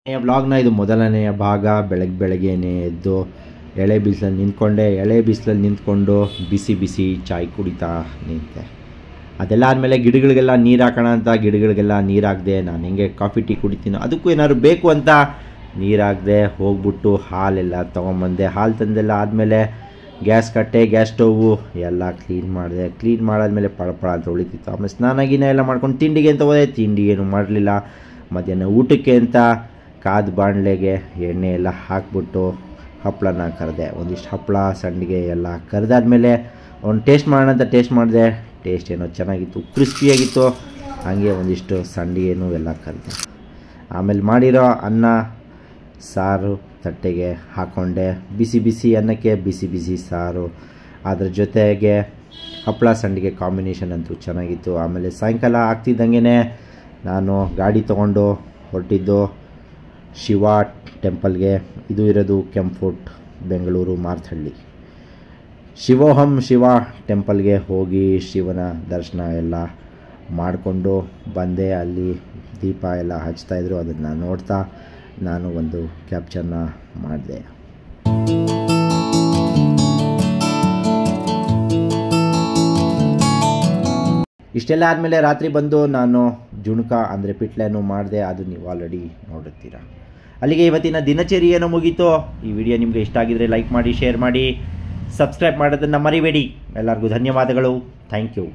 ವ್ಲಾಗ್ನ ಇದು ಮೊದಲನೆಯ ಭಾಗ. ಬೆಳಗ್ಗೆನೇ ಎದ್ದು ಎಳೆ ಬಿಸಿಲಲ್ಲಿ ನಿಂತ್ಕೊಂಡು ಬಿಸಿ ಬಿಸಿ ಚಾಯ್ ಕುಡಿತಾ ನಿಂತೆ. ಅದೆಲ್ಲ ಆದಮೇಲೆ ಗಿಡಗಳಿಗೆಲ್ಲ ನೀರು ಹಾಕೋಣ ಅಂತ ಗಿಡಗಳಿಗೆಲ್ಲ ನೀರು ಹಾಕಿದೆ. ನಾನು ಹೆಂಗೆ ಕಾಫಿ ಟೀ ಕುಡಿತೀನೋ ಅದಕ್ಕೂ ಏನಾದ್ರು ಬೇಕು ಅಂತ ನೀರು ಹಾಕಿದೆ. ಹೋಗ್ಬಿಟ್ಟು ಹಾಲೆಲ್ಲ ತೊಗೊಂಬಂದೆ. ಹಾಲು ತಂದೆಲ್ಲ ಆದಮೇಲೆ ಗ್ಯಾಸ್ ಕಟ್ಟೆ, ಗ್ಯಾಸ್ ಸ್ಟೌವು ಎಲ್ಲ ಕ್ಲೀನ್ ಮಾಡಿದೆ. ಕ್ಲೀನ್ ಮಾಡಾದ್ಮೇಲೆ ಪಳ ಅಂತ ಉಳಿತಿತ್ತು. ಆಮೇಲೆ ಸ್ನಾನ ಎಲ್ಲ ಮಾಡ್ಕೊಂಡು ತಿಂಡಿಗೆ ಅಂತ ಹೋದೆ. ತಿಂಡಿ ಏನು ಮಾಡಲಿಲ್ಲ. ಮಧ್ಯಾಹ್ನ ಊಟಕ್ಕೆ ಅಂತ ಕಾದ ಬಾಣಲೆಗೆ ಎಣ್ಣೆ ಎಲ್ಲ ಹಾಕ್ಬಿಟ್ಟು ಹಪ್ಪಳನ ಕರೆದೆ. ಒಂದಿಷ್ಟು ಹಪ್ಪಳ ಸಂಡಿಗೆ ಎಲ್ಲ ಕರೆದಾದ್ಮೇಲೆ ಒಂದು ಟೇಸ್ಟ್ ಮಾಡೋಣ ಅಂತ ಟೇಸ್ಟ್ ಮಾಡಿದೆ. ಟೇಸ್ಟ್ ಏನೋ ಚೆನ್ನಾಗಿತ್ತು, ಕ್ರಿಸ್ಪಿಯಾಗಿತ್ತು. ಹಾಗೆ ಒಂದಿಷ್ಟು ಸಂಡಿಗೆನೂ ಎಲ್ಲ ಕರೆದೆ. ಆಮೇಲೆ ಮಾಡಿರೋ ಅನ್ನ ಸಾರು ತಟ್ಟೆಗೆ ಹಾಕ್ಕೊಂಡೆ. ಬಿಸಿ ಬಿಸಿ ಅನ್ನಕ್ಕೆ ಬಿಸಿ ಬಿಸಿ ಸಾರು, ಅದ್ರ ಜೊತೆಗೆ ಹಪ್ಪಳ ಸಂಡಿಗೆ ಕಾಂಬಿನೇಷನ್ ಅಂತೂ ಚೆನ್ನಾಗಿತ್ತು. ಆಮೇಲೆ ಸಾಯಂಕಾಲ ಆಗ್ತಿದ್ದಂಗೆ ನಾನು ಗಾಡಿ ತೊಗೊಂಡು ಹೊರಟಿದ್ದು ಶಿವ ಟೆಂಪಲ್ಗೆ. ಇದು ಇರೋದು ಕೆಂಪುಫೋರ್ಟ್, ಬೆಂಗಳೂರು ಮಾರ್ತಹಳ್ಳಿ. ಶಿವೋಹಂ ಶಿವ ಟೆಂಪಲ್ಗೆ ಹೋಗಿ ಶಿವನ ದರ್ಶನ ಎಲ್ಲ ಮಾಡಿಕೊಂಡು ಬಂದೆ. ಅಲ್ಲಿ ದೀಪ ಎಲ್ಲ ಹಚ್ತಾಯಿದ್ರು, ಅದನ್ನು ನೋಡ್ತಾ ನಾನು ಒಂದು ಕ್ಯಾಪ್ಚರ್ನ ಮಾಡಿದೆ. ಇಷ್ಟೆಲ್ಲ ಆದಮೇಲೆ ರಾತ್ರಿ ಬಂದು ನಾನು ಜುಣಕ ಅಂದರೆ ಪಿಟ್ಲೆನೂ ಮಾಡಿದೆ. ಅದು ನೀವು ಆಲ್ರೆಡಿ ನೋಡುತ್ತೀರ. ಅಲ್ಲಿಗೆ ಇವತ್ತಿನ ದಿನಚರಿ ಏನೋ ಮುಗೀತು. ಈ ವಿಡಿಯೋ ನಿಮಗೆ ಇಷ್ಟ ಆಗಿದರೆ ಲೈಕ್ ಮಾಡಿ, ಶೇರ್ ಮಾಡಿ, ಸಬ್ಸ್ಕ್ರೈಬ್ ಮಾಡೋದನ್ನು ಮರಿಬೇಡಿ. ಎಲ್ಲರಿಗೂ ಧನ್ಯವಾದಗಳು. Thank you.